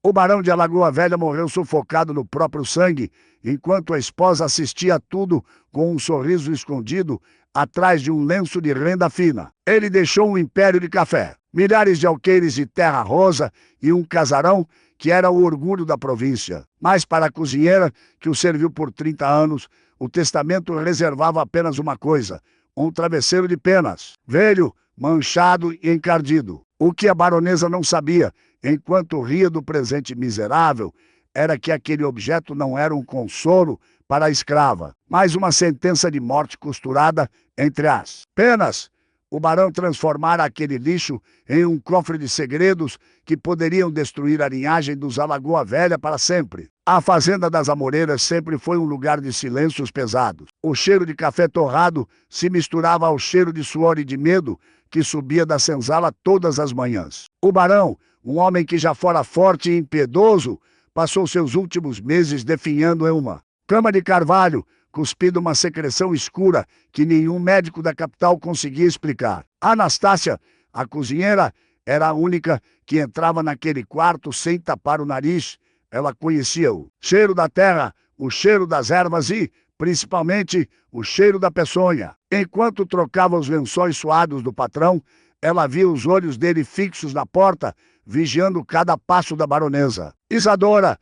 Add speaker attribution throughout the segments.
Speaker 1: O barão de Alagoa Velha morreu sufocado no próprio sangue, enquanto a esposa assistia a tudo com um sorriso escondido atrás de um lenço de renda fina. Ele deixou um império de café, milhares de alqueires de terra rosa e um casarão que era o orgulho da província. Mas para a cozinheira, que o serviu por 30 anos, o testamento reservava apenas uma coisa: um travesseiro de penas, velho, manchado e encardido. O que a baronesa não sabia, enquanto ria do presente miserável, era que aquele objeto não era um consolo para a escrava, mas uma sentença de morte costurada entre as penas. O barão transformara aquele lixo em um cofre de segredos que poderiam destruir a linhagem dos Alagoa Velha para sempre. A fazenda das Amoreiras sempre foi um lugar de silêncios pesados. O cheiro de café torrado se misturava ao cheiro de suor e de medo que subia da senzala todas as manhãs. O barão, um homem que já fora forte e impiedoso, passou seus últimos meses definhando em uma cama de carvalho, cuspindo uma secreção escura que nenhum médico da capital conseguia explicar. Anastácia, a cozinheira, era a única que entrava naquele quarto sem tapar o nariz. Ela conhecia o cheiro da terra, o cheiro das ervas e, principalmente, o cheiro da peçonha. Enquanto trocava os lençóis suados do patrão, ela via os olhos dele fixos na porta, vigiando cada passo da baronesa. Isadora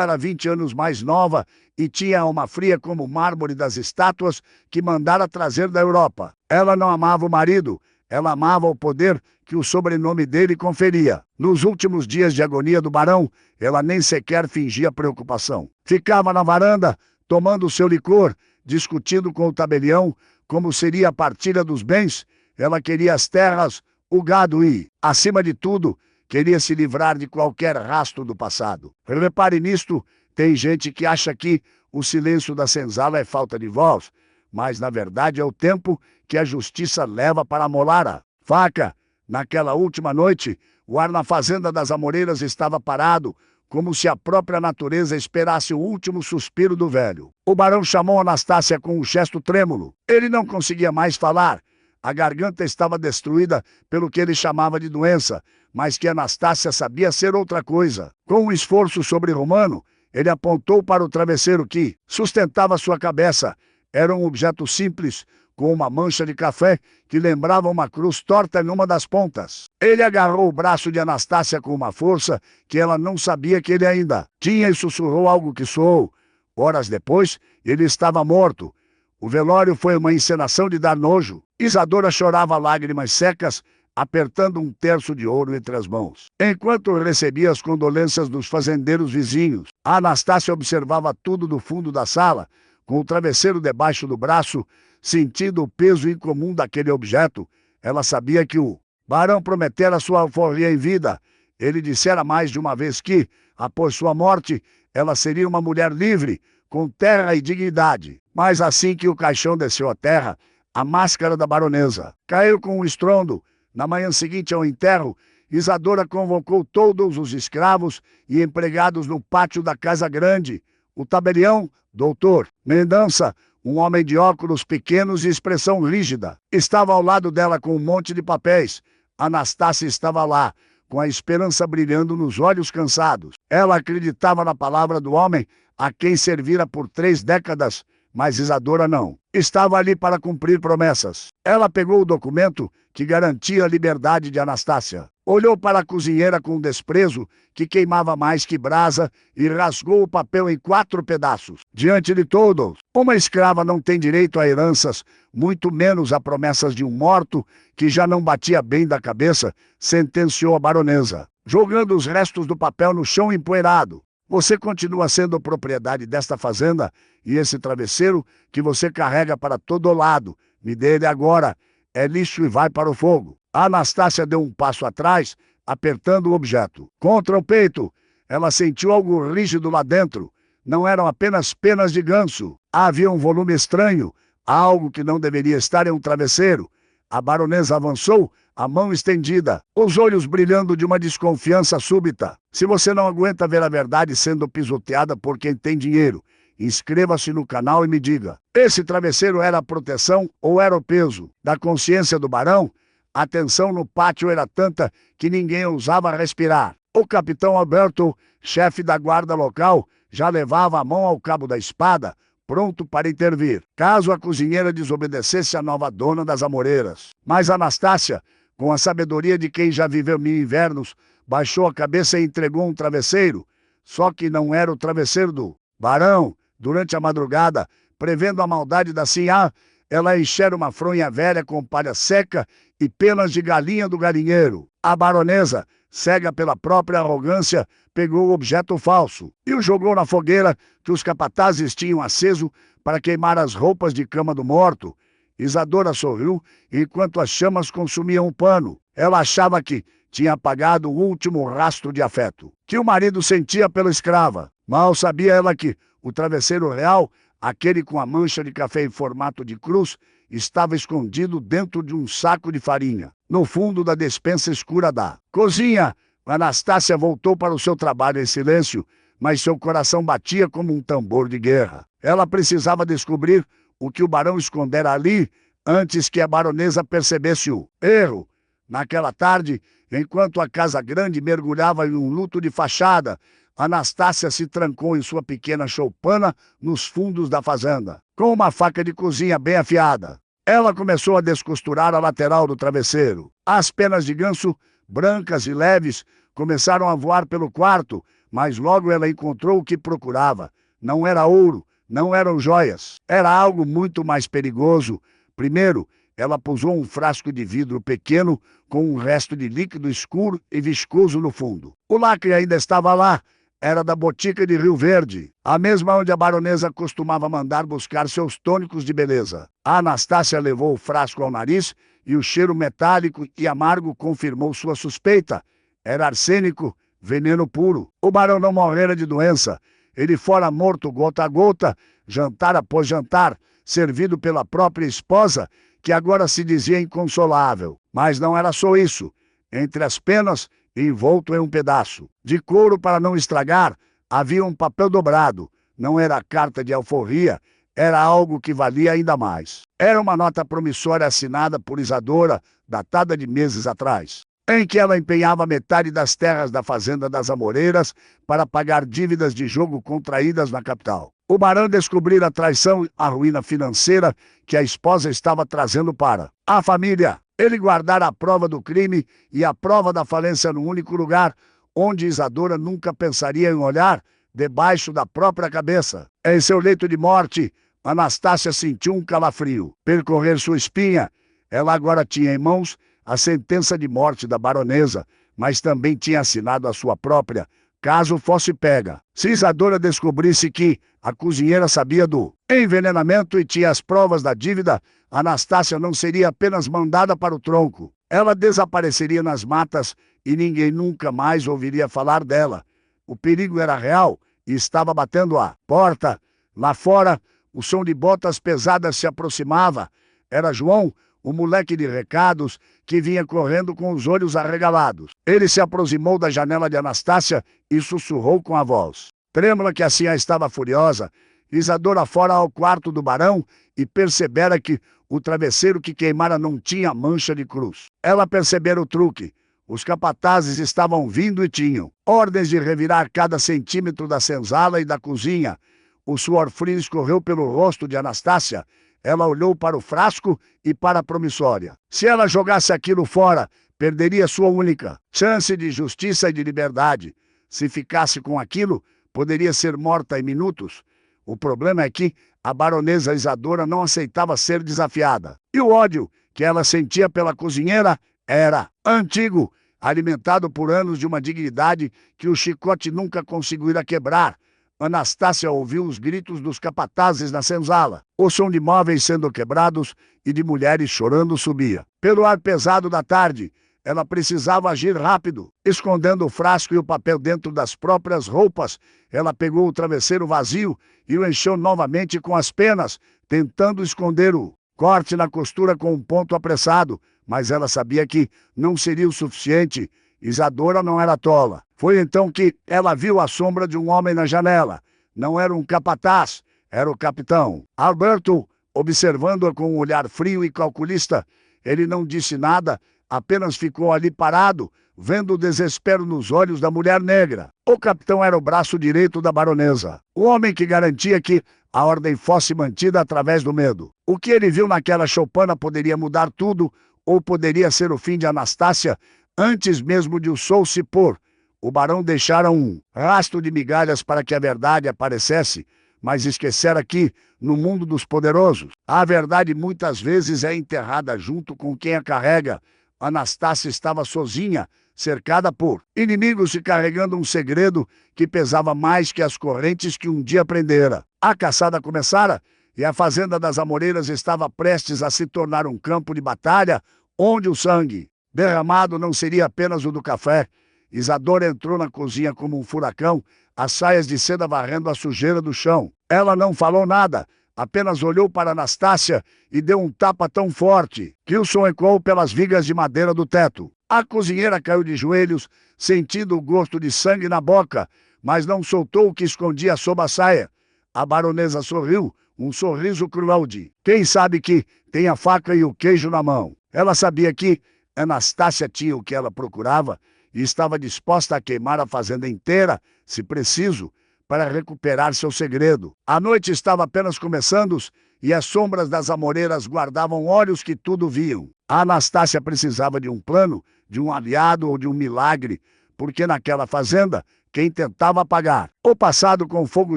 Speaker 1: era 20 anos mais nova e tinha alma fria como o mármore das estátuas que mandara trazer da Europa. Ela não amava o marido, ela amava o poder que o sobrenome dele conferia. Nos últimos dias de agonia do barão, ela nem sequer fingia preocupação. Ficava na varanda, tomando seu licor, discutindo com o tabelião como seria a partilha dos bens. Ela queria as terras, o gado e, acima de tudo, queria se livrar de qualquer rastro do passado. Repare nisto, tem gente que acha que o silêncio da senzala é falta de voz, mas na verdade é o tempo que a justiça leva para amolar a faca. Naquela última noite, o ar na fazenda das Amoreiras estava parado, como se a própria natureza esperasse o último suspiro do velho. O barão chamou Anastácia com um gesto trêmulo. Ele não conseguia mais falar. A garganta estava destruída pelo que ele chamava de doença, mas que Anastácia sabia ser outra coisa. Com um esforço sobre-humano, ele apontou para o travesseiro que sustentava sua cabeça. Era um objeto simples, com uma mancha de café que lembrava uma cruz torta numa das pontas. Ele agarrou o braço de Anastácia com uma força que ela não sabia que ele ainda tinha e sussurrou algo que soou. Horas depois, ele estava morto. O velório foi uma encenação de dar nojo. Isadora chorava lágrimas secas, apertando um terço de ouro entre as mãos. Enquanto recebia as condolências dos fazendeiros vizinhos, a Anastácia observava tudo do fundo da sala, com o travesseiro debaixo do braço, sentindo o peso incomum daquele objeto. Ela sabia que o barão prometera sua alforria em vida. Ele dissera mais de uma vez que, após sua morte, ela seria uma mulher livre, com terra e dignidade. Mas assim que o caixão desceu à terra, a máscara da baronesa caiu com um estrondo. Na manhã seguinte ao enterro, Isadora convocou todos os escravos e empregados no pátio da casa grande. O tabelião, doutor Mendonça, um homem de óculos pequenos e expressão rígida, estava ao lado dela com um monte de papéis. Anastácia estava lá, com a esperança brilhando nos olhos cansados. Ela acreditava na palavra do homem a quem servira por 3 décadas, mas Isadora não. Estava ali para cumprir promessas. Ela pegou o documento que garantia a liberdade de Anastácia. Olhou para a cozinheira com desprezo que queimava mais que brasa e rasgou o papel em 4 pedaços. Diante de todos, uma escrava não tem direito a heranças, muito menos a promessas de um morto que já não batia bem da cabeça, sentenciou a baronesa, jogando os restos do papel no chão empoeirado. Você continua sendo propriedade desta fazenda e esse travesseiro que você carrega para todo lado. Me dê ele agora. É lixo e vai para o fogo. A Anastácia deu um passo atrás, apertando o objeto. Contra o peito, ela sentiu algo rígido lá dentro. Não eram apenas penas de ganso. Havia um volume estranho, algo que não deveria estar em um travesseiro. A baronesa avançou, a mão estendida, os olhos brilhando de uma desconfiança súbita. Se você não aguenta ver a verdade sendo pisoteada por quem tem dinheiro, inscreva-se no canal e me diga. Esse travesseiro era a proteção ou era o peso da consciência do barão? A tensão no pátio era tanta que ninguém ousava respirar. O capitão Alberto, chefe da guarda local, já levava a mão ao cabo da espada, pronto para intervir, caso a cozinheira desobedecesse à nova dona das amoreiras. Mas Anastácia, com a sabedoria de quem já viveu mil invernos, baixou a cabeça e entregou um travesseiro, só que não era o travesseiro do barão. Durante a madrugada, prevendo a maldade da sinhá, ela enchera uma fronha velha com palha seca e penas de galinha do galinheiro. A baronesa, cega pela própria arrogância, pegou o objeto falso e o jogou na fogueira que os capatazes tinham aceso para queimar as roupas de cama do morto. Isadora sorriu enquanto as chamas consumiam o pano. Ela achava que tinha apagado o último rastro de afeto que o marido sentia pela escrava. Mal sabia ela que o travesseiro real, aquele com a mancha de café em formato de cruz, estava escondido dentro de um saco de farinha, no fundo da despensa escura da cozinha. Anastácia voltou para o seu trabalho em silêncio, mas seu coração batia como um tambor de guerra. Ela precisava descobrir o que o barão escondera ali antes que a baronesa percebesse o erro. Naquela tarde, enquanto a casa grande mergulhava em um luto de fachada, Anastácia se trancou em sua pequena choupana nos fundos da fazenda, com uma faca de cozinha bem afiada. Ela começou a descosturar a lateral do travesseiro. As penas de ganso, brancas e leves, começaram a voar pelo quarto, mas logo ela encontrou o que procurava. Não era ouro, não eram joias. Era algo muito mais perigoso. Primeiro, ela pousou um frasco de vidro pequeno com um resto de líquido escuro e viscoso no fundo. O lacre ainda estava lá. Era da botica de Rio Verde, a mesma onde a baronesa costumava mandar buscar seus tônicos de beleza. A Anastácia levou o frasco ao nariz e o cheiro metálico e amargo confirmou sua suspeita. Era arsênico, veneno puro. O barão não morrera de doença. Ele fora morto gota a gota, jantar após jantar, servido pela própria esposa, que agora se dizia inconsolável. Mas não era só isso. Entre as penas, envolto em um pedaço de couro para não estragar, havia um papel dobrado. Não era carta de alforria, era algo que valia ainda mais. Era uma nota promissória assinada por Isadora, datada de meses atrás, em que ela empenhava metade das terras da fazenda das Amoreiras para pagar dívidas de jogo contraídas na capital. O barão descobrira a traição e a ruína financeira que a esposa estava trazendo para a família. Ele guardara a prova do crime e a prova da falência no único lugar onde Isadora nunca pensaria em olhar, debaixo da própria cabeça. Em seu leito de morte, Anastácia sentiu um calafrio percorrer sua espinha. Ela agora tinha em mãos a sentença de morte da baronesa, mas também tinha assinado a sua própria, caso fosse pega. Se Isadora descobrisse que a cozinheira sabia do envenenamento e tinha as provas da dívida, Anastácia não seria apenas mandada para o tronco. Ela desapareceria nas matas e ninguém nunca mais ouviria falar dela. O perigo era real e estava batendo à porta. Lá fora, o som de botas pesadas se aproximava. Era João, o moleque de recados, que vinha correndo com os olhos arregalados. Ele se aproximou da janela de Anastácia e sussurrou com a voz trêmula que assim estava furiosa. Isadora fora ao quarto do barão e percebera que o travesseiro que queimara não tinha mancha de cruz. Ela percebera o truque. Os capatazes estavam vindo e tinham ordens de revirar cada centímetro da senzala e da cozinha. O suor frio escorreu pelo rosto de Anastácia. Ela olhou para o frasco e para a promissória. Se ela jogasse aquilo fora, perderia sua única chance de justiça e de liberdade. Se ficasse com aquilo, poderia ser morta em minutos. O problema é que a baronesa Isadora não aceitava ser desafiada. E o ódio que ela sentia pela cozinheira era antigo, alimentado por anos de uma dignidade que o chicote nunca conseguira quebrar. Anastácia ouviu os gritos dos capatazes na senzala. O som de móveis sendo quebrados e de mulheres chorando subia. Pelo ar pesado da tarde, ela precisava agir rápido. Escondendo o frasco e o papel dentro das próprias roupas, ela pegou o travesseiro vazio e o encheu novamente com as penas, tentando esconder o corte na costura com um ponto apressado. Mas ela sabia que não seria o suficiente. Isadora não era tola. Foi então que ela viu a sombra de um homem na janela. Não era um capataz, era o capitão Alberto, observando-a com um olhar frio e calculista. Ele não disse nada, apenas ficou ali parado, vendo o desespero nos olhos da mulher negra. O capitão era o braço direito da baronesa, o homem que garantia que a ordem fosse mantida através do medo. O que ele viu naquela choupana poderia mudar tudo, ou poderia ser o fim de Anastácia antes mesmo de o sol se pôr. O barão deixara um rastro de migalhas para que a verdade aparecesse, mas esquecera que, no mundo dos poderosos, a verdade muitas vezes é enterrada junto com quem a carrega. Anastácia estava sozinha, cercada por inimigos e carregando um segredo que pesava mais que as correntes que um dia prendera. A caçada começara e a fazenda das Amoreiras estava prestes a se tornar um campo de batalha onde o sangue derramado não seria apenas o do café. Isadora entrou na cozinha como um furacão, as saias de seda varrendo a sujeira do chão. Ela não falou nada, apenas olhou para Anastácia e deu um tapa tão forte que o som ecoou pelas vigas de madeira do teto. A cozinheira caiu de joelhos, sentindo o gosto de sangue na boca, mas não soltou o que escondia sob a saia. A baronesa sorriu, um sorriso cruel de quem sabe que tem a faca e o queijo na mão. Ela sabia que Anastácia tinha o que ela procurava e estava disposta a queimar a fazenda inteira, se preciso, para recuperar seu segredo. A noite estava apenas começando e as sombras das amoreiras guardavam olhos que tudo viam. A Anastácia precisava de um plano, de um aliado ou de um milagre, porque naquela fazenda, quem tentava apagar o passado com fogo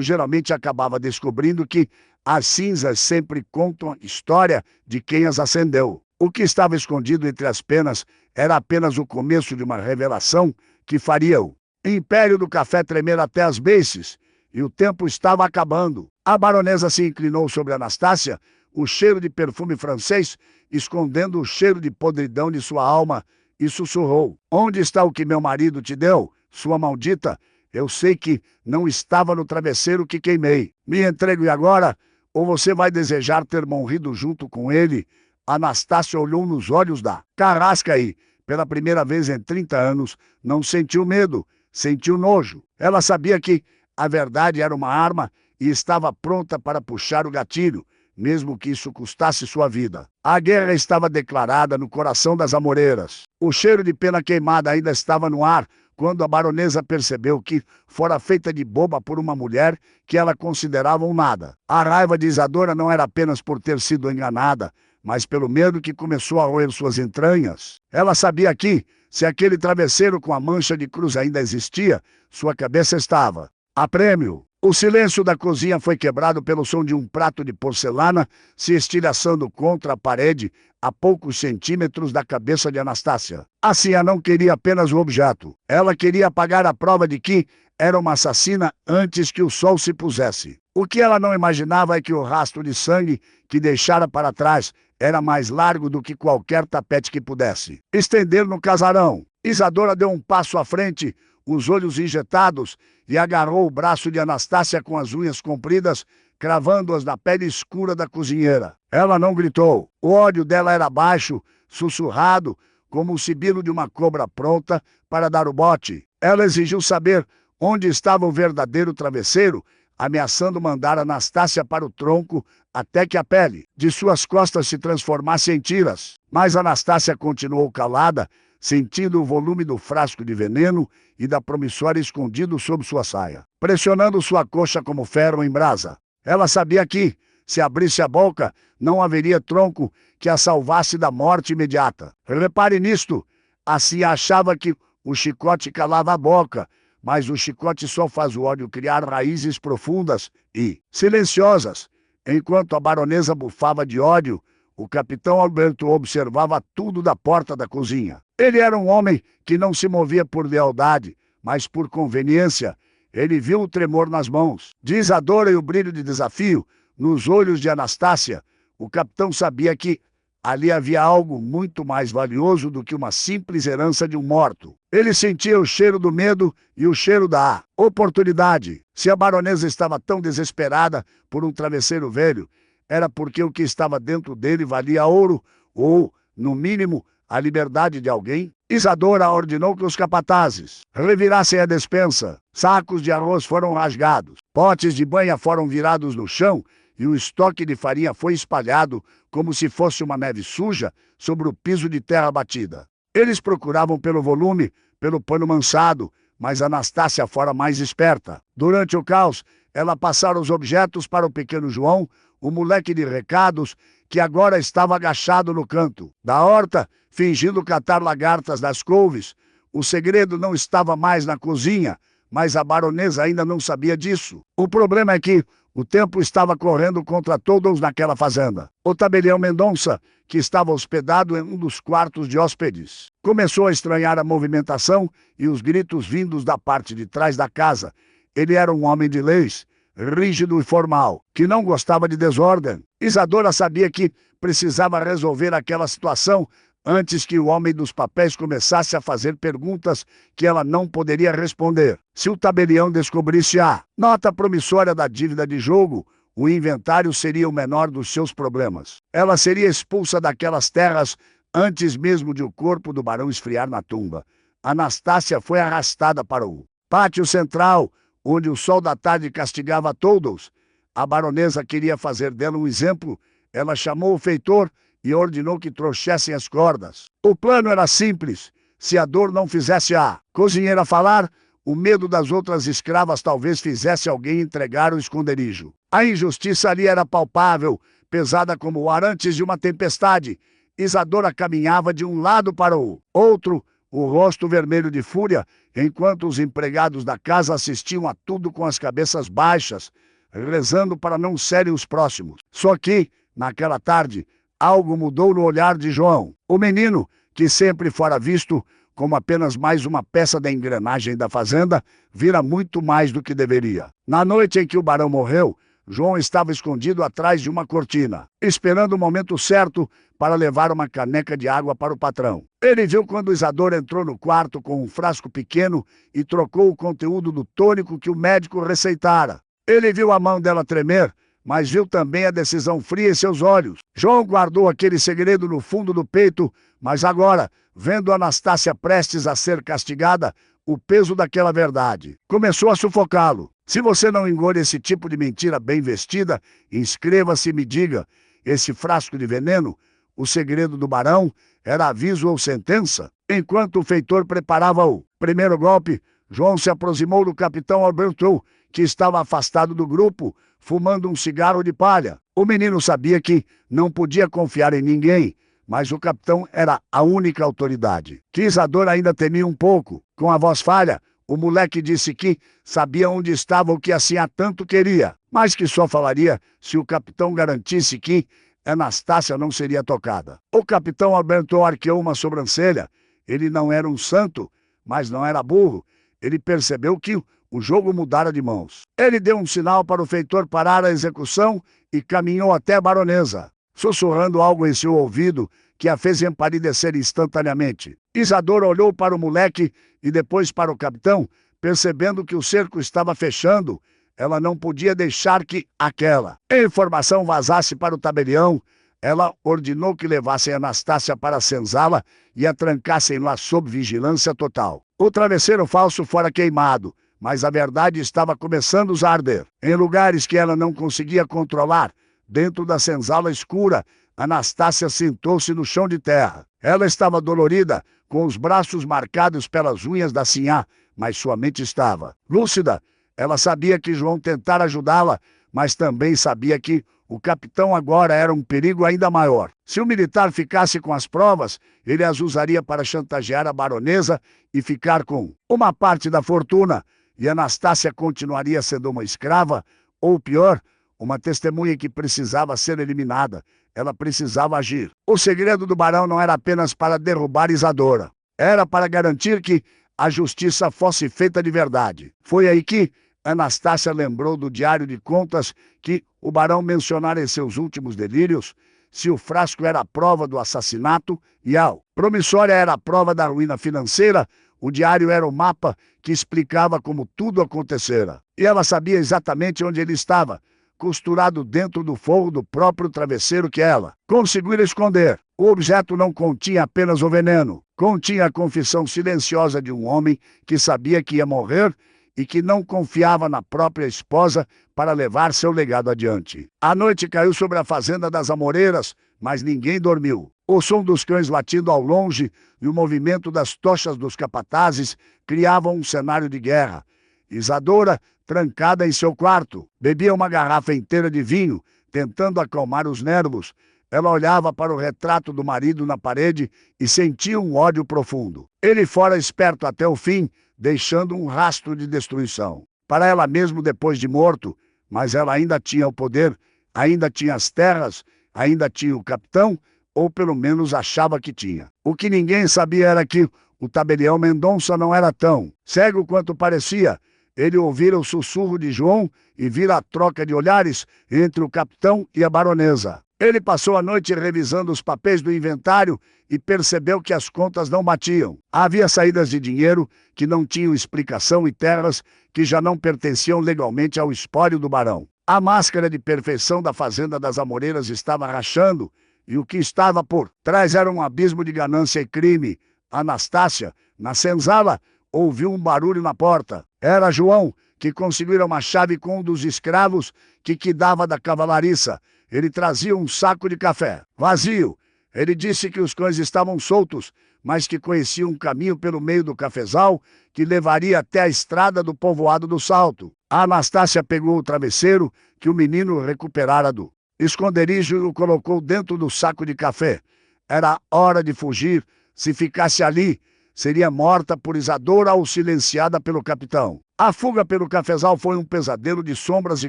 Speaker 1: geralmente acabava descobrindo que as cinzas sempre contam a história de quem as acendeu. O que estava escondido entre as penas era apenas o começo de uma revelação que faria o império do café tremer até as beiças, e o tempo estava acabando. A baronesa se inclinou sobre Anastácia, o cheiro de perfume francês escondendo o cheiro de podridão de sua alma, e sussurrou: "Onde está o que meu marido te deu, sua maldita? Eu sei que não estava no travesseiro que queimei. Me entregue agora, ou você vai desejar ter morrido junto com ele." Anastácia olhou nos olhos da carrasca e, pela primeira vez em 30 anos, não sentiu medo, sentiu nojo. Ela sabia que a verdade era uma arma e estava pronta para puxar o gatilho, mesmo que isso custasse sua vida. A guerra estava declarada no coração das amoreiras. O cheiro de pena queimada ainda estava no ar quando a baronesa percebeu que fora feita de boba por uma mulher que ela considerava um nada. A raiva de Isadora não era apenas por ter sido enganada, mas pelo medo que começou a roer suas entranhas. Ela sabia que, se aquele travesseiro com a mancha de cruz ainda existia, sua cabeça estava a prêmio. O silêncio da cozinha foi quebrado pelo som de um prato de porcelana se estilhaçando contra a parede a poucos centímetros da cabeça de Anastácia. A Cia não queria apenas o objeto. Ela queria apagar a prova de que era uma assassina antes que o sol se pusesse. O que ela não imaginava é que o rastro de sangue que deixara para trás era mais largo do que qualquer tapete que pudesse estender no casarão. Isadora deu um passo à frente, os olhos injetados, e agarrou o braço de Anastácia com as unhas compridas, cravando-as na pele escura da cozinheira. Ela não gritou. O ódio dela era baixo, sussurrado, como o sibilo de uma cobra pronta para dar o bote. Ela exigiu saber onde estava o verdadeiro travesseiro, ameaçando mandar Anastácia para o tronco até que a pele de suas costas se transformasse em tiras. Mas Anastácia continuou calada, sentindo o volume do frasco de veneno e da promissória escondido sob sua saia, pressionando sua coxa como ferro em brasa. Ela sabia que, se abrisse a boca, não haveria tronco que a salvasse da morte imediata. Repare nisto, assim achava que o chicote calava a boca, mas o chicote só faz o ódio criar raízes profundas e silenciosas. Enquanto a baronesa bufava de ódio, o capitão Alberto observava tudo da porta da cozinha. Ele era um homem que não se movia por lealdade, mas por conveniência. Ele viu o tremor nas mãos de Isadora e o brilho de desafio nos olhos de Anastácia. O capitão sabia que ali havia algo muito mais valioso do que uma simples herança de um morto. Ele sentia o cheiro do medo e o cheiro da oportunidade. Se a baronesa estava tão desesperada por um travesseiro velho, era porque o que estava dentro dele valia ouro ou, no mínimo, a liberdade de alguém. Isadora ordenou que os capatazes revirassem a despensa. Sacos de arroz foram rasgados, potes de banha foram virados no chão e o estoque de farinha foi espalhado como se fosse uma neve suja sobre o piso de terra batida. Eles procuravam pelo volume, pelo pano mansado, mas Anastácia fora mais esperta. Durante o caos, ela passara os objetos para o pequeno João, o moleque de recados, que agora estava agachado no canto da horta, fingindo catar lagartas das couves. O segredo não estava mais na cozinha, mas a baronesa ainda não sabia disso. O problema é que o tempo estava correndo contra todos naquela fazenda. O tabelião Mendonça, que estava hospedado em um dos quartos de hóspedes, começou a estranhar a movimentação e os gritos vindos da parte de trás da casa. Ele era um homem de leis, rígido e formal, que não gostava de desordem. Isadora sabia que precisava resolver aquela situação antes que o homem dos papéis começasse a fazer perguntas que ela não poderia responder. Se o tabelião descobrisse a nota promissória da dívida de jogo, o inventário seria o menor dos seus problemas. Ela seria expulsa daquelas terras antes mesmo de o corpo do barão esfriar na tumba. Anastácia foi arrastada para o pátio central, onde o sol da tarde castigava todos. A baronesa queria fazer dela um exemplo. Ela chamou o feitor e ordenou que trouxessem as cordas. O plano era simples. Se a dor não fizesse a cozinheira falar, o medo das outras escravas talvez fizesse alguém entregar o esconderijo. A injustiça ali era palpável, pesada como o ar antes de uma tempestade. Isadora caminhava de um lado para o outro, o rosto vermelho de fúria, enquanto os empregados da casa assistiam a tudo com as cabeças baixas, rezando para não serem os próximos. Só que, naquela tarde, algo mudou no olhar de João. O menino, que sempre fora visto como apenas mais uma peça da engrenagem da fazenda, vira muito mais do que deveria. Na noite em que o barão morreu, João estava escondido atrás de uma cortina, esperando o momento certo para levar uma caneca de água para o patrão. Ele viu quando Isadora entrou no quarto com um frasco pequeno e trocou o conteúdo do tônico que o médico receitara. Ele viu a mão dela tremer, mas viu também a decisão fria em seus olhos. João guardou aquele segredo no fundo do peito, mas agora, vendo Anastácia prestes a ser castigada, o peso daquela verdade começou a sufocá-lo. Se você não engole esse tipo de mentira bem vestida, inscreva-se e me diga, esse frasco de veneno, o segredo do barão, era aviso ou sentença? Enquanto o feitor preparava o primeiro golpe, João se aproximou do capitão Alberto, que estava afastado do grupo, fumando um cigarro de palha. O menino sabia que não podia confiar em ninguém, mas o capitão era a única autoridade. Que Isadora ainda temia um pouco. Com a voz falha, o moleque disse que sabia onde estava o que assim há tanto queria, mas que só falaria se o capitão garantisse que Anastácia não seria tocada. O capitão Alberto arqueou uma sobrancelha. Ele não era um santo, mas não era burro. Ele percebeu que o jogo mudara de mãos. Ele deu um sinal para o feitor parar a execução e caminhou até a baronesa, sussurrando algo em seu ouvido que a fez empalidecer instantaneamente. Isadora olhou para o moleque e depois para o capitão, percebendo que o cerco estava fechando. Ela não podia deixar que aquela informação vazasse para o tabelião. Ela ordenou que levassem Anastácia para a senzala e a trancassem lá sob vigilância total. O travesseiro falso fora queimado, mas a verdade estava começando a arder. Em lugares que ela não conseguia controlar, dentro da senzala escura, Anastácia sentou-se no chão de terra. Ela estava dolorida, com os braços marcados pelas unhas da sinhá, mas sua mente estava lúcida. Ela sabia que João tentara ajudá-la, mas também sabia que o capitão agora era um perigo ainda maior. Se o militar ficasse com as provas, ele as usaria para chantagear a baronesa e ficar com uma parte da fortuna, e Anastácia continuaria sendo uma escrava, ou pior, uma testemunha que precisava ser eliminada. Ela precisava agir. O segredo do barão não era apenas para derrubar Isadora. Era para garantir que a justiça fosse feita de verdade. Foi aí que Anastácia lembrou do diário de contas que o barão mencionara em seus últimos delírios. Se o frasco era a prova do assassinato e a promissória era a prova da ruína financeira, o diário era o mapa que explicava como tudo acontecera. E ela sabia exatamente onde ele estava, costurado dentro do forro do próprio travesseiro que ela conseguira esconder. O objeto não continha apenas o veneno, continha a confissão silenciosa de um homem que sabia que ia morrer e que não confiava na própria esposa para levar seu legado adiante. A noite caiu sobre a fazenda das Amoreiras, mas ninguém dormiu. O som dos cães latindo ao longe e o movimento das tochas dos capatazes criavam um cenário de guerra. Isadora, trancada em seu quarto, bebia uma garrafa inteira de vinho, tentando acalmar os nervos. Ela olhava para o retrato do marido na parede e sentia um ódio profundo. Ele fora esperto até o fim, deixando um rastro de destruição. Para ela mesmo depois de morto, mas ela ainda tinha o poder, ainda tinha as terras, ainda tinha o capitão, ou pelo menos achava que tinha. O que ninguém sabia era que o tabelião Mendonça não era tão cego quanto parecia. Ele ouvira o sussurro de João e vira a troca de olhares entre o capitão e a baronesa. Ele passou a noite revisando os papéis do inventário e percebeu que as contas não batiam. Havia saídas de dinheiro que não tinham explicação e terras que já não pertenciam legalmente ao espólio do barão. A máscara de perfeição da fazenda das Amoreiras estava rachando e o que estava por trás era um abismo de ganância e crime. Anastácia, na senzala, ouviu um barulho na porta. Era João, que conseguira uma chave com um dos escravos que quidava da cavalariça. Ele trazia um saco de café, vazio. Ele disse que os cães estavam soltos, mas que conhecia um caminho pelo meio do cafezal que levaria até a estrada do povoado do Salto. A Anastácia pegou o travesseiro que o menino recuperara do esconderijo e o colocou dentro do saco de café. Era hora de fugir. Se ficasse ali, seria morta por Isadora ou silenciada pelo capitão. A fuga pelo cafezal foi um pesadelo de sombras e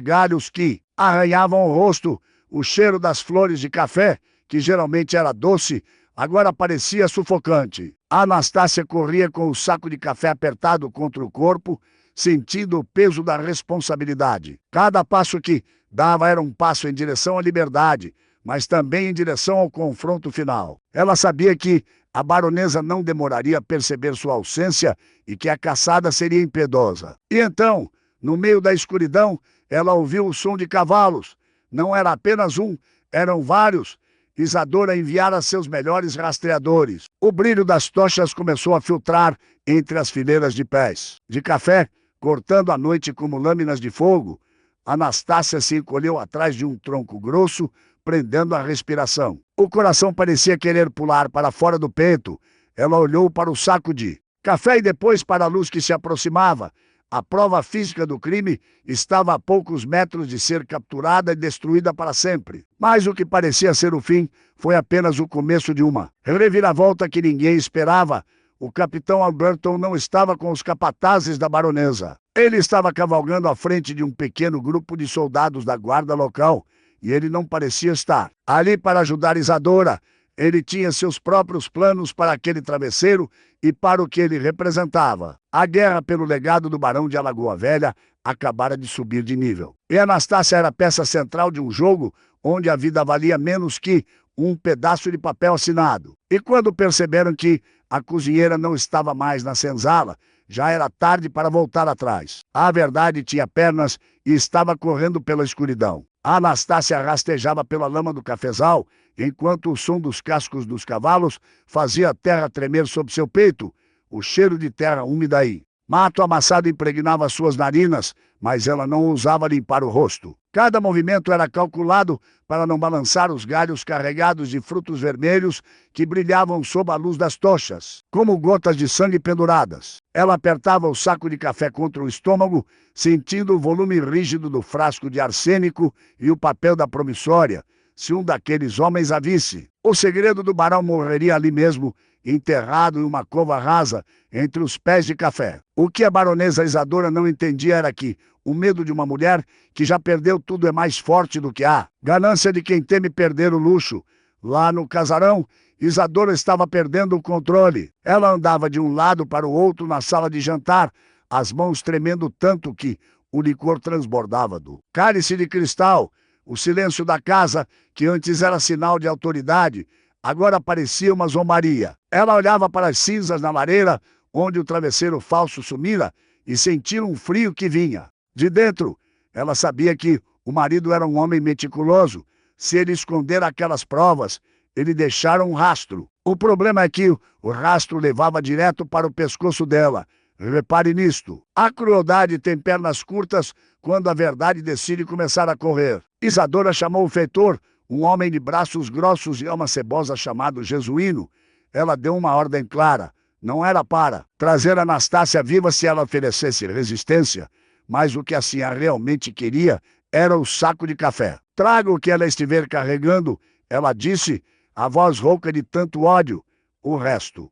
Speaker 1: galhos que arranhavam o rosto. O cheiro das flores de café, que geralmente era doce, agora parecia sufocante. A Anastácia corria com o saco de café apertado contra o corpo, sentindo o peso da responsabilidade. Cada passo que dava era um passo em direção à liberdade, mas também em direção ao confronto final. Ela sabia que a baronesa não demoraria a perceber sua ausência e que a caçada seria impiedosa. E então, no meio da escuridão, ela ouviu o som de cavalos. Não era apenas um, eram vários. Isadora enviara seus melhores rastreadores. O brilho das tochas começou a filtrar entre as fileiras de pés de café, cortando a noite como lâminas de fogo. Anastácia se encolheu atrás de um tronco grosso, prendendo a respiração. O coração parecia querer pular para fora do peito. Ela olhou para o saco de café e depois para a luz que se aproximava. A prova física do crime estava a poucos metros de ser capturada e destruída para sempre. Mas o que parecia ser o fim foi apenas o começo de uma reviravolta que ninguém esperava. O capitão Alberton não estava com os capatazes da baronesa. Ele estava cavalgando à frente de um pequeno grupo de soldados da guarda local, e ele não parecia estar ali para ajudar Isadora. Ele tinha seus próprios planos para aquele travesseiro e para o que ele representava. A guerra pelo legado do Barão de Alagoa Velha acabara de subir de nível. E Anastácia era a peça central de um jogo onde a vida valia menos que um pedaço de papel assinado. E quando perceberam que a cozinheira não estava mais na senzala, já era tarde para voltar atrás. A verdade tinha pernas e estava correndo pela escuridão. A Anastácia rastejava pela lama do cafezal, enquanto o som dos cascos dos cavalos fazia a terra tremer sob seu peito. O cheiro de terra úmida e mato amassado impregnava suas narinas, mas ela não ousava limpar o rosto. Cada movimento era calculado para não balançar os galhos carregados de frutos vermelhos que brilhavam sob a luz das tochas, como gotas de sangue penduradas. Ela apertava o saco de café contra o estômago, sentindo o volume rígido do frasco de arsênico e o papel da promissória. Se um daqueles homens a visse, o segredo do barão morreria ali mesmo, enterrado em uma cova rasa entre os pés de café. O que a baronesa Isadora não entendia era que o medo de uma mulher que já perdeu tudo é mais forte do que a ganância de quem teme perder o luxo. Lá no casarão, Isadora estava perdendo o controle. Ela andava de um lado para o outro na sala de jantar, as mãos tremendo tanto que o licor transbordava do cálice de cristal. O silêncio da casa, que antes era sinal de autoridade, agora parecia uma zombaria. Ela olhava para as cinzas na lareira, onde o travesseiro falso sumira, e sentia um frio que vinha. De dentro, ela sabia que o marido era um homem meticuloso. Se ele esconder aquelas provas, ele deixara um rastro. O problema é que o rastro levava direto para o pescoço dela. Repare nisto. A crueldade tem pernas curtas quando a verdade decide começar a correr. Isadora chamou o feitor, um homem de braços grossos e alma cebosa chamado Jesuíno. Ela deu uma ordem clara. Não era para trazer Anastácia viva se ela oferecesse resistência, mas o que a senhora realmente queria era o saco de café. Traga o que ela estiver carregando, ela disse, a voz rouca de tanto ódio. O resto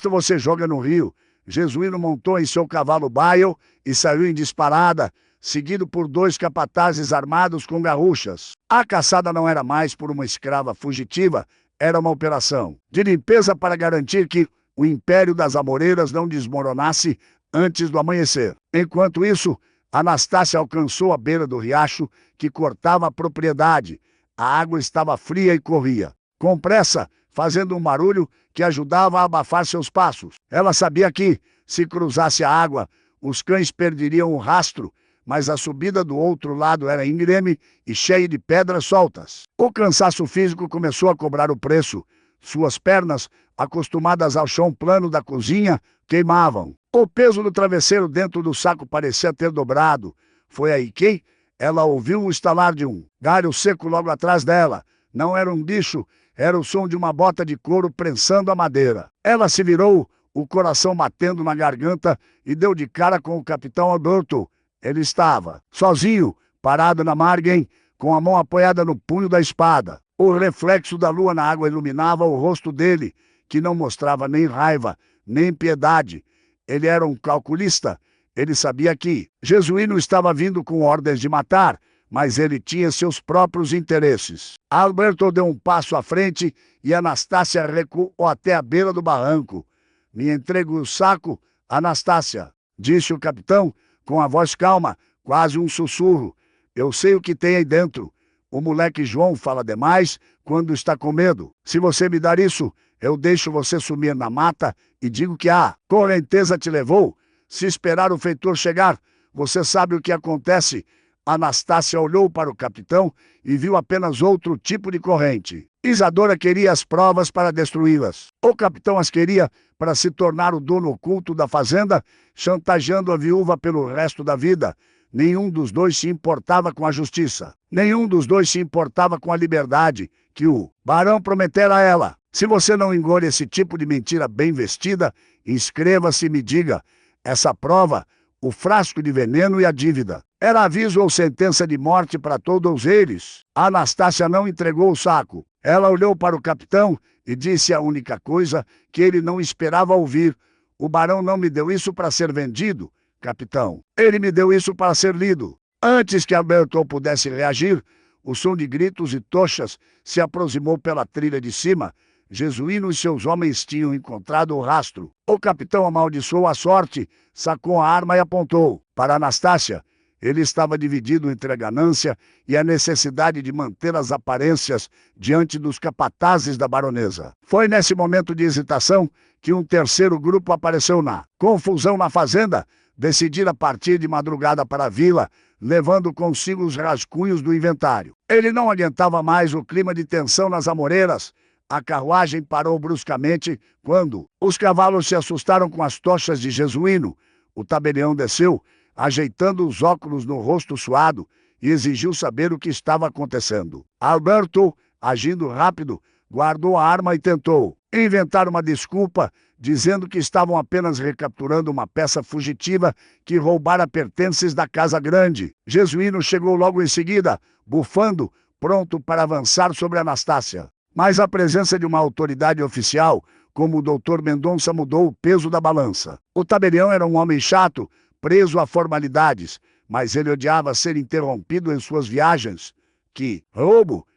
Speaker 1: você joga no rio. Jesuíno montou em seu cavalo baio e saiu em disparada, seguido por 2 capatazes armados com garruchas. A caçada não era mais por uma escrava fugitiva, era uma operação de limpeza para garantir que o império das Amoreiras não desmoronasse antes do amanhecer. Enquanto isso, Anastácia alcançou a beira do riacho que cortava a propriedade. A água estava fria e corria com pressa, fazendo um barulho que ajudava a abafar seus passos. Ela sabia que, se cruzasse a água, os cães perderiam o rastro, mas a subida do outro lado era íngreme e cheia de pedras soltas. O cansaço físico começou a cobrar o preço. Suas pernas, acostumadas ao chão plano da cozinha, queimavam. O peso do travesseiro dentro do saco parecia ter dobrado. Foi aí que ela ouviu o estalar de um galho seco logo atrás dela. Não era um bicho, era o som de uma bota de couro prensando a madeira. Ela se virou, o coração batendo na garganta, e deu de cara com o capitão Alberto. Ele estava sozinho, parado na margem, com a mão apoiada no punho da espada. O reflexo da lua na água iluminava o rosto dele, que não mostrava nem raiva, nem piedade. Ele era um calculista. Ele sabia que Jesuíno estava vindo com ordens de matar, mas ele tinha seus próprios interesses. Alberto deu um passo à frente e Anastácia recuou até a beira do barranco. Me entregue o saco, Anastácia, disse o capitão, com a voz calma, quase um sussurro. Eu sei o que tem aí dentro. O moleque João fala demais quando está com medo. Se você me dar isso, eu deixo você sumir na mata e digo que a correnteza te levou. Se esperar o feitor chegar, você sabe o que acontece. Anastácia olhou para o capitão e viu apenas outro tipo de corrente. Isadora queria as provas para destruí-las. O capitão as queria para se tornar o dono oculto da fazenda, chantageando a viúva pelo resto da vida. Nenhum dos dois se importava com a justiça. Nenhum dos dois se importava com a liberdade que o barão prometera a ela. Se você não engole esse tipo de mentira bem vestida, inscreva-se e me diga. Essa prova, o frasco de veneno e a dívida. Era aviso ou sentença de morte para todos eles. A Anastácia não entregou o saco. Ela olhou para o capitão e disse a única coisa que ele não esperava ouvir. O barão não me deu isso para ser vendido, capitão. Ele me deu isso para ser lido. Antes que Alberto pudesse reagir, o som de gritos e tochas se aproximou pela trilha de cima. Jesuíno e seus homens tinham encontrado o rastro. O capitão amaldiçoou a sorte, sacou a arma e apontou para Anastácia. Ele estava dividido entre a ganância e a necessidade de manter as aparências diante dos capatazes da baronesa. Foi nesse momento de hesitação que um terceiro grupo apareceu na confusão na fazenda, decidira partir de madrugada para a vila, levando consigo os rascunhos do inventário. Ele não aguentava mais o clima de tensão nas amoreiras. A carruagem parou bruscamente quando os cavalos se assustaram com as tochas de Jesuíno. O tabelião desceu, ajeitando os óculos no rosto suado, e exigiu saber o que estava acontecendo. Alberto, agindo rápido, guardou a arma e tentou inventar uma desculpa, dizendo que estavam apenas recapturando uma peça fugitiva que roubara pertences da Casa Grande. Jesuíno chegou logo em seguida, bufando, pronto para avançar sobre Anastácia. Mas a presença de uma autoridade oficial, como o Dr. Mendonça, mudou o peso da balança. O tabelião era um homem chato, preso a formalidades, mas ele odiava ser interrompido em suas viagens. Que roubo?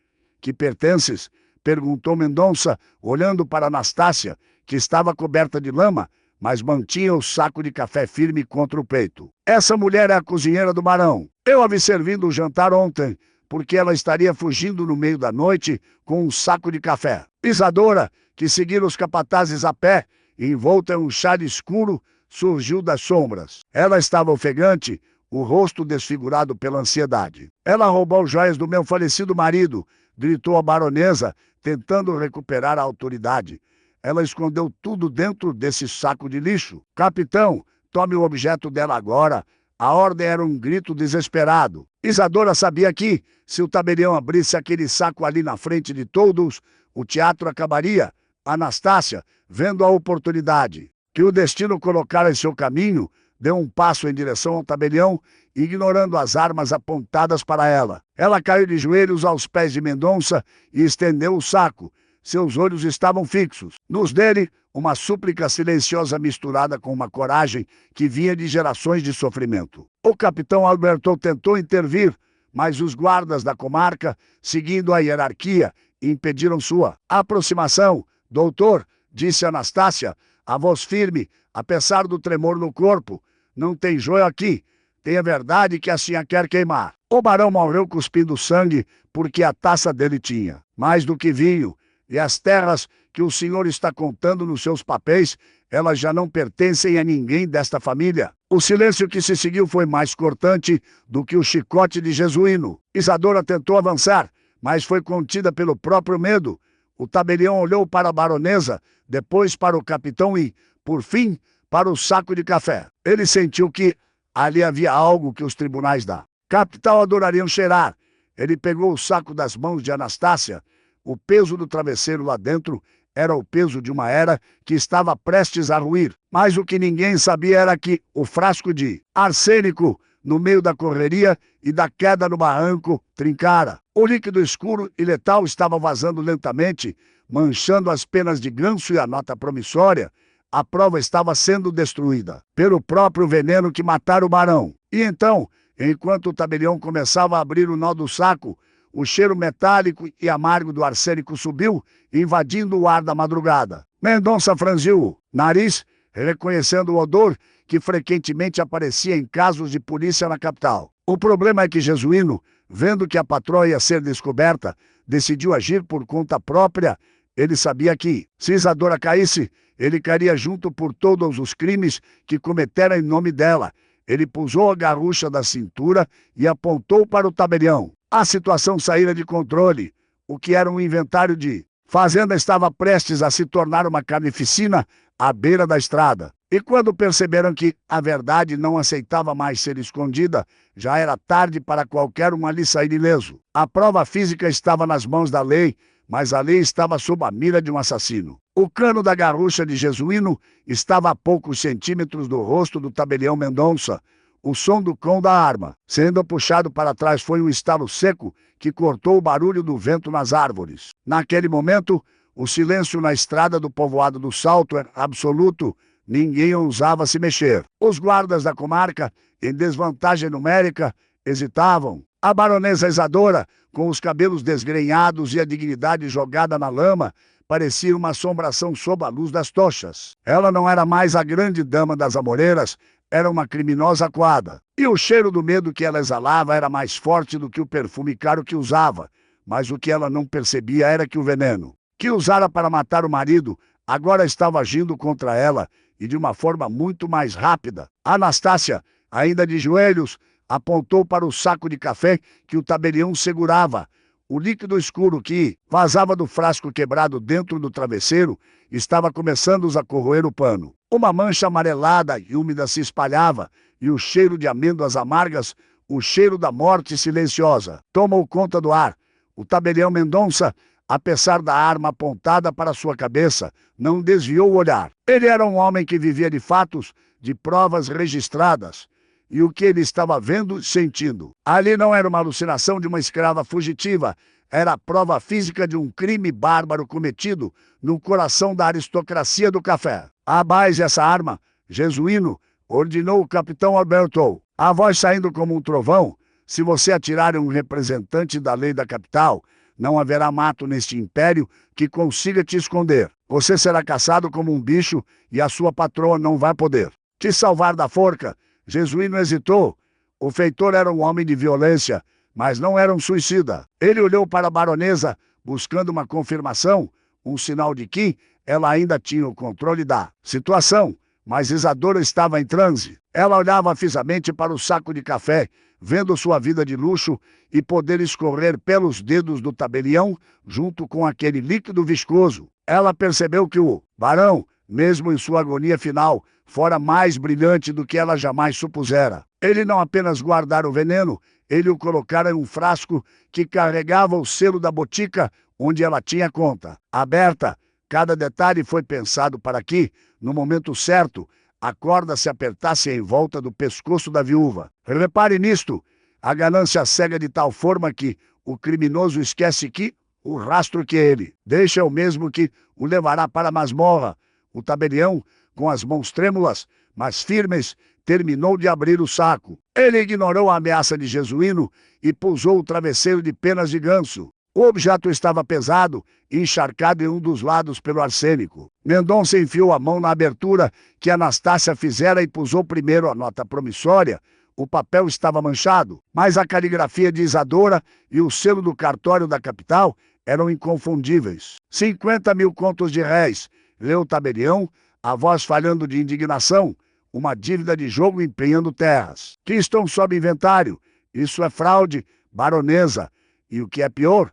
Speaker 1: Que pertences? Perguntou Mendonça, olhando para Anastácia, que estava coberta de lama, mas mantinha o saco de café firme contra o peito. Essa mulher é a cozinheira do barão. Eu a vi servindo o jantar ontem, porque ela estaria fugindo no meio da noite com um saco de café. Isadora, que seguira os capatazes a pé, envolta em um chale escuro, surgiu das sombras. Ela estava ofegante, o rosto desfigurado pela ansiedade. Ela roubou joias do meu falecido marido, gritou a baronesa, tentando recuperar a autoridade. Ela escondeu tudo dentro desse saco de lixo. Capitão, tome o objeto dela agora. A ordem era um grito desesperado. Isadora sabia que, se o tabelião abrisse aquele saco ali na frente de todos, o teatro acabaria. Anastácia, vendo a oportunidade que o destino colocara em seu caminho, deu um passo em direção ao tabelião, ignorando as armas apontadas para ela. Ela caiu de joelhos aos pés de Mendonça e estendeu o saco. Seus olhos estavam fixos. Nos dele, uma súplica silenciosa misturada com uma coragem que vinha de gerações de sofrimento. O capitão Alberto tentou intervir, mas os guardas da comarca, seguindo a hierarquia, impediram sua aproximação. Doutor, disse Anastácia, a voz firme, apesar do tremor no corpo, não tem joio aqui. Tem a verdade que assim a quer queimar. O barão morreu cuspindo sangue porque a taça dele tinha mais do que vinho, e as terras que o senhor está contando nos seus papéis, elas já não pertencem a ninguém desta família. O silêncio que se seguiu foi mais cortante do que o chicote de Jesuíno. Isadora tentou avançar, mas foi contida pelo próprio medo. O tabelião olhou para a baronesa, depois para o capitão e, por fim, para o saco de café. Ele sentiu que ali havia algo que os tribunais da capital adorariam cheirar. Ele pegou o saco das mãos de Anastácia. O peso do travesseiro lá dentro era o peso de uma era que estava prestes a ruir. Mas o que ninguém sabia era que o frasco de arsênico, no meio da correria e da queda no barranco, trincara. O líquido escuro e letal estava vazando lentamente, manchando as penas de Ganso e a nota promissória. A prova estava sendo destruída pelo próprio veneno que matara o barão. E então, enquanto o tabelião começava a abrir o nó do saco, o cheiro metálico e amargo do arsênico subiu, invadindo o ar da madrugada. Mendonça franziu o nariz, reconhecendo o odor que frequentemente aparecia em casos de polícia na capital. O problema é que Jesuíno, vendo que a patroa ia ser descoberta, decidiu agir por conta própria. Ele sabia que, se Isadora caísse, ele cairia junto por todos os crimes que cometera em nome dela. Ele pusou a garrucha da cintura e apontou para o tabelião. A situação saíra de controle. O que era um inventário de fazenda estava prestes a se tornar uma carnificina à beira da estrada. E quando perceberam que a verdade não aceitava mais ser escondida, já era tarde para qualquer um ali sair ileso. A prova física estava nas mãos da lei, mas a lei estava sob a mira de um assassino. O cano da garrucha de Jesuíno estava a poucos centímetros do rosto do tabelião Mendonça. O som do cão da arma, sendo puxado para trás, foi um estalo seco que cortou o barulho do vento nas árvores. Naquele momento, o silêncio na estrada do povoado do Salto era absoluto. Ninguém ousava se mexer. Os guardas da comarca, em desvantagem numérica, hesitavam. A baronesa Isadora, com os cabelos desgrenhados e a dignidade jogada na lama, parecia uma assombração sob a luz das tochas. Ela não era mais a grande dama das amoreiras, era uma criminosa acuada. E o cheiro do medo que ela exalava era mais forte do que o perfume caro que usava. Mas o que ela não percebia era que o veneno, que usara para matar o marido, agora estava agindo contra ela, e de uma forma muito mais rápida. Anastácia, ainda de joelhos, apontou para o saco de café que o tabelião segurava. O líquido escuro que vazava do frasco quebrado dentro do travesseiro estava começando a corroer o pano. Uma mancha amarelada e úmida se espalhava, e o cheiro de amêndoas amargas, o cheiro da morte silenciosa, tomou conta do ar. O tabelião Mendonça, apesar da arma apontada para sua cabeça, não desviou o olhar. Ele era um homem que vivia de fatos, de provas registradas. E o que ele estava vendo e sentindo? Ali não era uma alucinação de uma escrava fugitiva, era a prova física de um crime bárbaro cometido no coração da aristocracia do café. Abaixe essa arma, Jesuíno, ordenou o capitão Alberto, a voz saindo como um trovão. Se você atirar em um representante da lei da capital, não haverá mato neste império que consiga te esconder. Você será caçado como um bicho e a sua patroa não vai poder te salvar da forca. Jesuíno hesitou. O feitor era um homem de violência, mas não era um suicida. Ele olhou para a baronesa, buscando uma confirmação, um sinal de que ela ainda tinha o controle da situação. Mas Isadora estava em transe. Ela olhava afinamente para o saco de café, vendo sua vida de luxo e poder escorrer pelos dedos do tabelião junto com aquele líquido viscoso. Ela percebeu que o barão, mesmo em sua agonia final, fora mais brilhante do que ela jamais supusera. Ele não apenas guardara o veneno, ele o colocara em um frasco que carregava o selo da botica onde ela tinha conta. Aberta, cada detalhe foi pensado para que, no momento certo, a corda se apertasse em volta do pescoço da viúva. Repare nisto, a ganância cega de tal forma que o criminoso esquece que o rastro que ele deixa é o mesmo que o levará para a masmorra. O tabelião, com as mãos trêmulas, mas firmes, terminou de abrir o saco. Ele ignorou a ameaça de Jesuíno e pousou o travesseiro de penas de ganso. O objeto estava pesado e encharcado em um dos lados pelo arsênico. Mendonça enfiou a mão na abertura que Anastácia fizera e pousou primeiro a nota promissória. O papel estava manchado, mas a caligrafia de Isadora e o selo do cartório da capital eram inconfundíveis. 50.000 contos de réis, leu o tabelião, a voz falhando de indignação. Uma dívida de jogo empenhando terras, que estão sob inventário. Isso é fraude, baronesa. E o que é pior,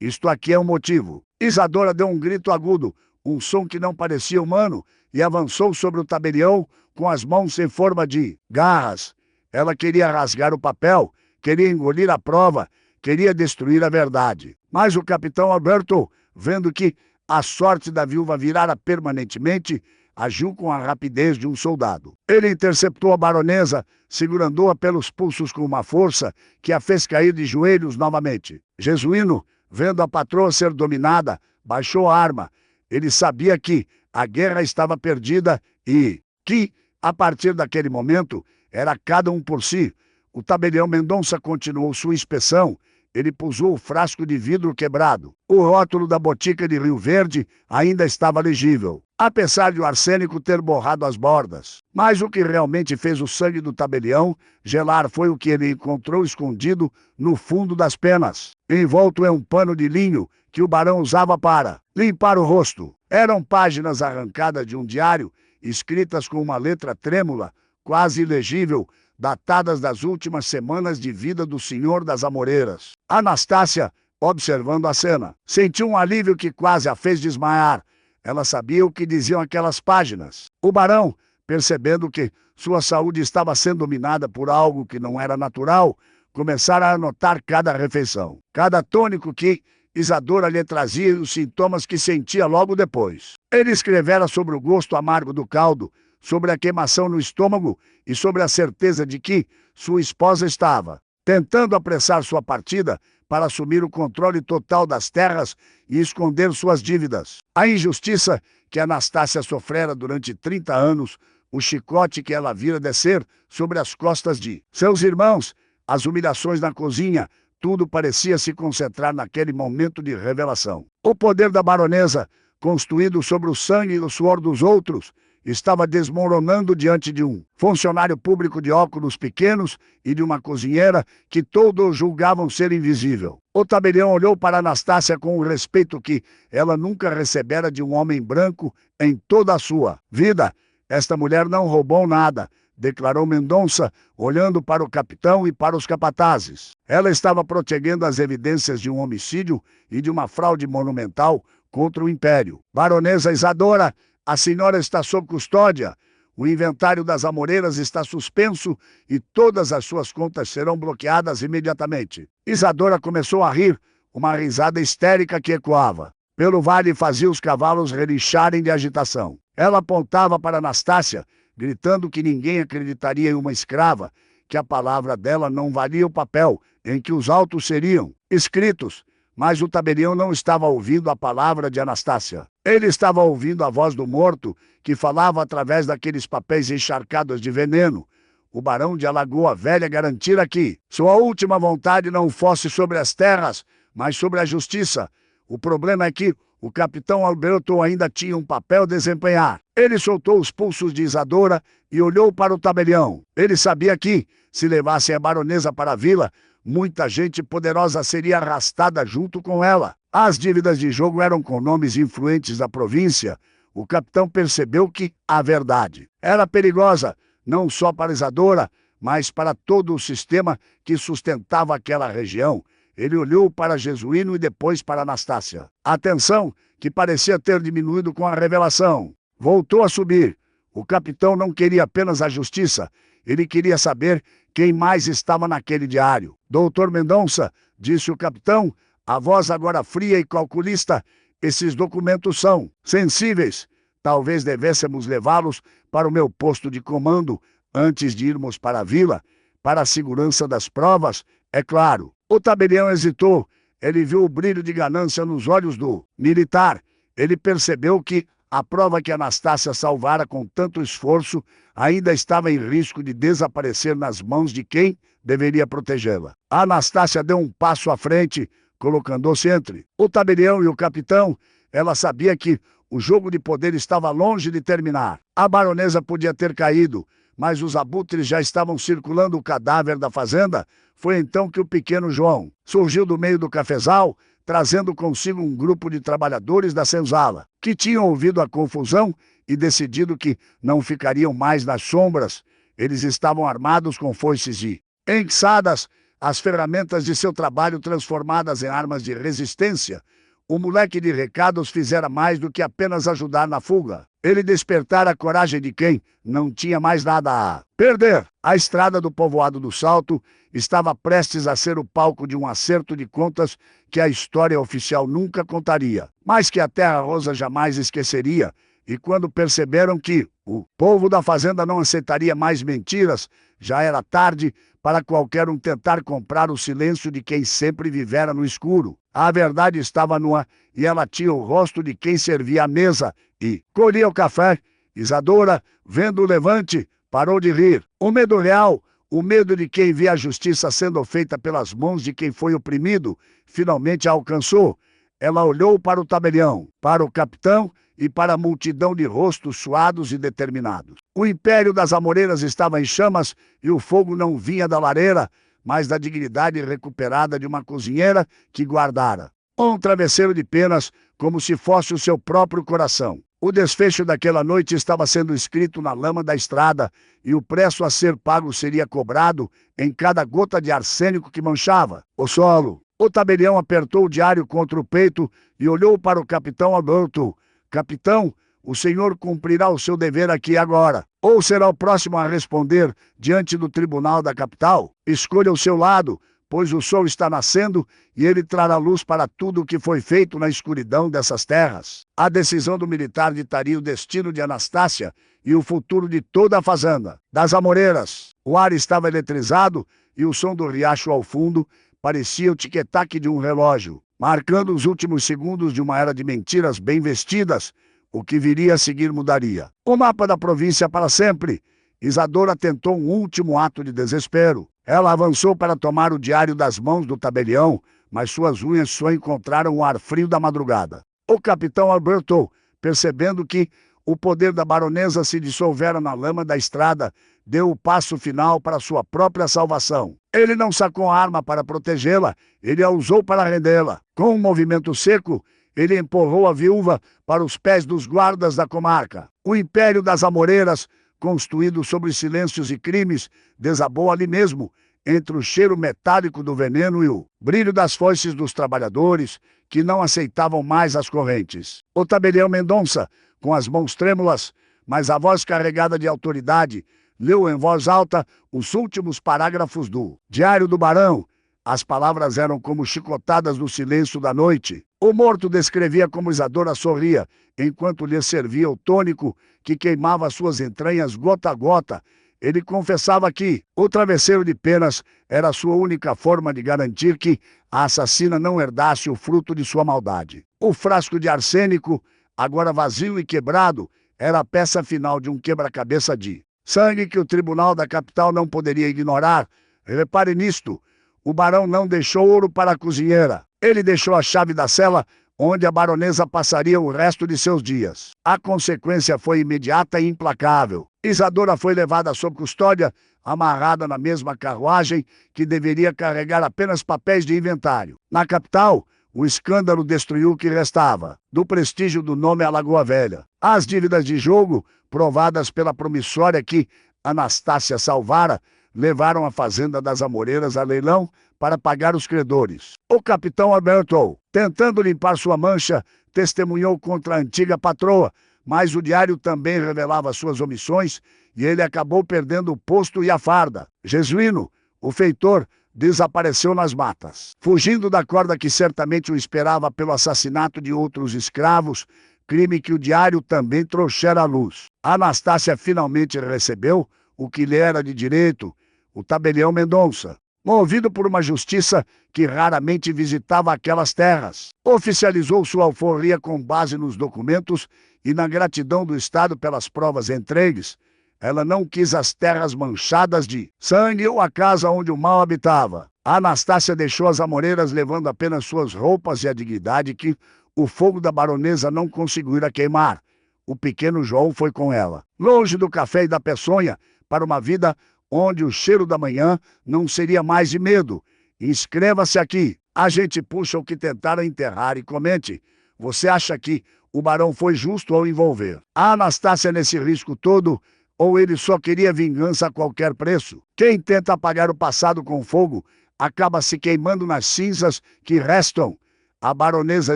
Speaker 1: isto aqui é o motivo. Isadora deu um grito agudo, um som que não parecia humano, e avançou sobre o tabelião com as mãos em forma de garras. Ela queria rasgar o papel, queria engolir a prova, queria destruir a verdade. Mas o capitão Alberto, vendo que a sorte da viúva virara permanentemente, agiu com a rapidez de um soldado. Ele interceptou a baronesa, segurando-a pelos pulsos com uma força que a fez cair de joelhos novamente. Jesuíno, vendo a patroa ser dominada, baixou a arma. Ele sabia que a guerra estava perdida e que, a partir daquele momento, era cada um por si. O tabelião Mendonça continuou sua inspeção. Ele pousou o frasco de vidro quebrado. O rótulo da botica de Rio Verde ainda estava legível, apesar de o arsênico ter borrado as bordas. Mas o que realmente fez o sangue do tabelião gelar foi o que ele encontrou escondido no fundo das penas, envolto em um pano de linho que o barão usava para limpar o rosto. Eram páginas arrancadas de um diário, escritas com uma letra trêmula, quase ilegível, datadas das últimas semanas de vida do senhor das Amoreiras. Anastácia, observando a cena, sentiu um alívio que quase a fez desmaiar. Ela sabia o que diziam aquelas páginas. O barão, percebendo que sua saúde estava sendo dominada por algo que não era natural, começara a anotar cada refeição, cada tônico que Isadora lhe trazia e os sintomas que sentia logo depois. Ele escrevera sobre o gosto amargo do caldo, sobre a queimação no estômago e sobre a certeza de que sua esposa estava tentando apressar sua partida para assumir o controle total das terras e esconder suas dívidas. A injustiça que Anastácia sofrera durante 30 anos, o chicote que ela vira descer sobre as costas de seus irmãos, as humilhações na cozinha, tudo parecia se concentrar naquele momento de revelação. O poder da baronesa, construído sobre o sangue e o suor dos outros, estava desmoronando diante de um funcionário público de óculos pequenos e de uma cozinheira que todos julgavam ser invisível. O tabelião olhou para Anastácia com o respeito que ela nunca recebera de um homem branco em toda a sua vida. Esta mulher não roubou nada, declarou Mendonça, olhando para o capitão e para os capatazes. Ela estava protegendo as evidências de um homicídio e de uma fraude monumental contra o império. Baronesa Isadora, a senhora está sob custódia. O inventário das Amoreiras está suspenso e todas as suas contas serão bloqueadas imediatamente. Isadora começou a rir, uma risada histérica que ecoava pelo vale e fazia os cavalos relincharem de agitação. Ela apontava para Anastácia, gritando que ninguém acreditaria em uma escrava, que a palavra dela não valia o papel em que os autos seriam escritos. Mas o tabelião não estava ouvindo a palavra de Anastácia. Ele estava ouvindo a voz do morto, que falava através daqueles papéis encharcados de veneno. O barão de Alagoa Velha garantira que sua última vontade não fosse sobre as terras, mas sobre a justiça. O problema é que o capitão Alberto ainda tinha um papel a desempenhar. Ele soltou os pulsos de Isadora e olhou para o tabelião. Ele sabia que, se levassem a baronesa para a vila, muita gente poderosa seria arrastada junto com ela. As dívidas de jogo eram com nomes influentes da província. O capitão percebeu que a verdade era perigosa, não só para Isadora, mas para todo o sistema que sustentava aquela região. Ele olhou para Jesuíno e depois para Anastácia. A tensão, que parecia ter diminuído com a revelação, voltou a subir. O capitão não queria apenas a justiça, ele queria saber quem mais estava naquele diário. Doutor Mendonça, disse o capitão, a voz agora fria e calculista, esses documentos são sensíveis. Talvez devêssemos levá-los para o meu posto de comando antes de irmos para a vila, para a segurança das provas, é claro. O tabelião hesitou. Ele viu o brilho de ganância nos olhos do militar. Ele percebeu que a prova que Anastácia salvara com tanto esforço ainda estava em risco de desaparecer nas mãos de quem deveria protegê-la. A Anastácia deu um passo à frente, colocando-se entre o tabelião e o capitão. Ela sabia que o jogo de poder estava longe de terminar. A baronesa podia ter caído, mas os abutres já estavam circulando o cadáver da fazenda. Foi então que o pequeno João surgiu do meio do cafezal, trazendo consigo um grupo de trabalhadores da senzala, que tinham ouvido a confusão e decidido que não ficariam mais nas sombras. Eles estavam armados com foices e enxadas, as ferramentas de seu trabalho transformadas em armas de resistência. O moleque de recados fizera mais do que apenas ajudar na fuga. Ele despertara a coragem de quem não tinha mais nada a perder. A estrada do povoado do Salto estava prestes a ser o palco de um acerto de contas que a história oficial nunca contaria, mas que a Terra Rosa jamais esqueceria. E quando perceberam que o povo da fazenda não aceitaria mais mentiras, já era tarde para qualquer um tentar comprar o silêncio de quem sempre vivera no escuro. A verdade estava nua e ela tinha o rosto de quem servia a mesa e colhia o café. Isadora, vendo o levante, parou de rir. O medo real, o medo de quem vê a justiça sendo feita pelas mãos de quem foi oprimido, finalmente a alcançou. Ela olhou para o tabelião, para o capitão e para a multidão de rostos suados e determinados. O império das amoreiras estava em chamas e o fogo não vinha da lareira, mas da dignidade recuperada de uma cozinheira que guardara um travesseiro de penas como se fosse o seu próprio coração. O desfecho daquela noite estava sendo escrito na lama da estrada e o preço a ser pago seria cobrado em cada gota de arsênico que manchava o solo. O tabelião apertou o diário contra o peito e olhou para o capitão Alberto. Capitão, o senhor cumprirá o seu dever aqui agora, ou será o próximo a responder diante do tribunal da capital? Escolha o seu lado, pois o sol está nascendo e ele trará luz para tudo o que foi feito na escuridão dessas terras. A decisão do militar ditaria o destino de Anastácia e o futuro de toda a fazenda. Das amoreiras, o ar estava eletrizado e o som do riacho ao fundo parecia o tic-tac de um relógio, marcando os últimos segundos de uma era de mentiras bem vestidas. O que viria a seguir mudaria o mapa da província para sempre. Isadora tentou um último ato de desespero. Ela avançou para tomar o diário das mãos do tabelião, mas suas unhas só encontraram o ar frio da madrugada. O capitão Alberto, percebendo que o poder da baronesa se dissolvera na lama da estrada, deu o passo final para sua própria salvação. Ele não sacou a arma para protegê-la, ele a usou para rendê-la. Com um movimento seco, ele empurrou a viúva para os pés dos guardas da comarca. O império das amoreiras, construído sobre silêncios e crimes, desabou ali mesmo, entre o cheiro metálico do veneno e o brilho das foices dos trabalhadores, que não aceitavam mais as correntes. O tabelião Mendonça, com as mãos trêmulas, mas a voz carregada de autoridade, leu em voz alta os últimos parágrafos do Diário do Barão. As palavras eram como chicotadas no silêncio da noite. O morto descrevia como Isadora sorria, enquanto lhe servia o tônico que queimava suas entranhas gota a gota. Ele confessava que o travesseiro de penas era a sua única forma de garantir que a assassina não herdasse o fruto de sua maldade. O frasco de arsênico, agora vazio e quebrado, era a peça final de um quebra-cabeça de sangue que o tribunal da capital não poderia ignorar. Repare nisto, o barão não deixou ouro para a cozinheira. Ele deixou a chave da cela onde a baronesa passaria o resto de seus dias. A consequência foi imediata e implacável. Isadora foi levada sob custódia, amarrada na mesma carruagem que deveria carregar apenas papéis de inventário. Na capital, o escândalo destruiu o que restava do prestígio do nome à Lagoa Velha. As dívidas de jogo, provadas pela promissória que Anastácia salvara, levaram a fazenda das Amoreiras a leilão para pagar os credores. O capitão Alberto, tentando limpar sua mancha, testemunhou contra a antiga patroa, mas o diário também revelava suas omissões e ele acabou perdendo o posto e a farda. Jesuíno, o feitor, desapareceu nas matas. Fugindo da corda que certamente o esperava pelo assassinato de outros escravos, crime que o diário também trouxera à luz. Anastácia finalmente recebeu o que lhe era de direito, o tabelião Mendonça, movido por uma justiça que raramente visitava aquelas terras. Oficializou sua alforria com base nos documentos e na gratidão do Estado pelas provas entregues. Ela não quis as terras manchadas de sangue ou a casa onde o mal habitava. Anastácia deixou as Amoreiras levando apenas suas roupas e a dignidade que o fogo da baronesa não conseguira queimar. O pequeno João foi com ela, longe do café e da peçonha, para uma vida onde o cheiro da manhã não seria mais de medo. Inscreva-se aqui. A gente puxa o que tentaram enterrar e comente. Você acha que o barão foi justo ao envolver a Anastácia nesse risco todo, ou ele só queria vingança a qualquer preço? Quem tenta apagar o passado com fogo acaba se queimando nas cinzas que restam. A baronesa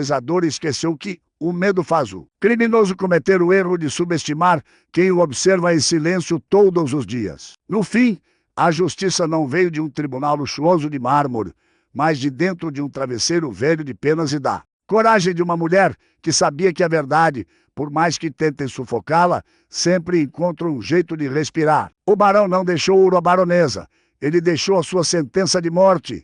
Speaker 1: Isadora esqueceu que o medo faz o criminoso cometer o erro de subestimar quem o observa em silêncio todos os dias. No fim, a justiça não veio de um tribunal luxuoso de mármore, mas de dentro de um travesseiro velho de penas e da coragem de uma mulher que sabia que a verdade, por mais que tentem sufocá-la, sempre encontra um jeito de respirar. O barão não deixou ouro à baronesa, ele deixou a sua sentença de morte.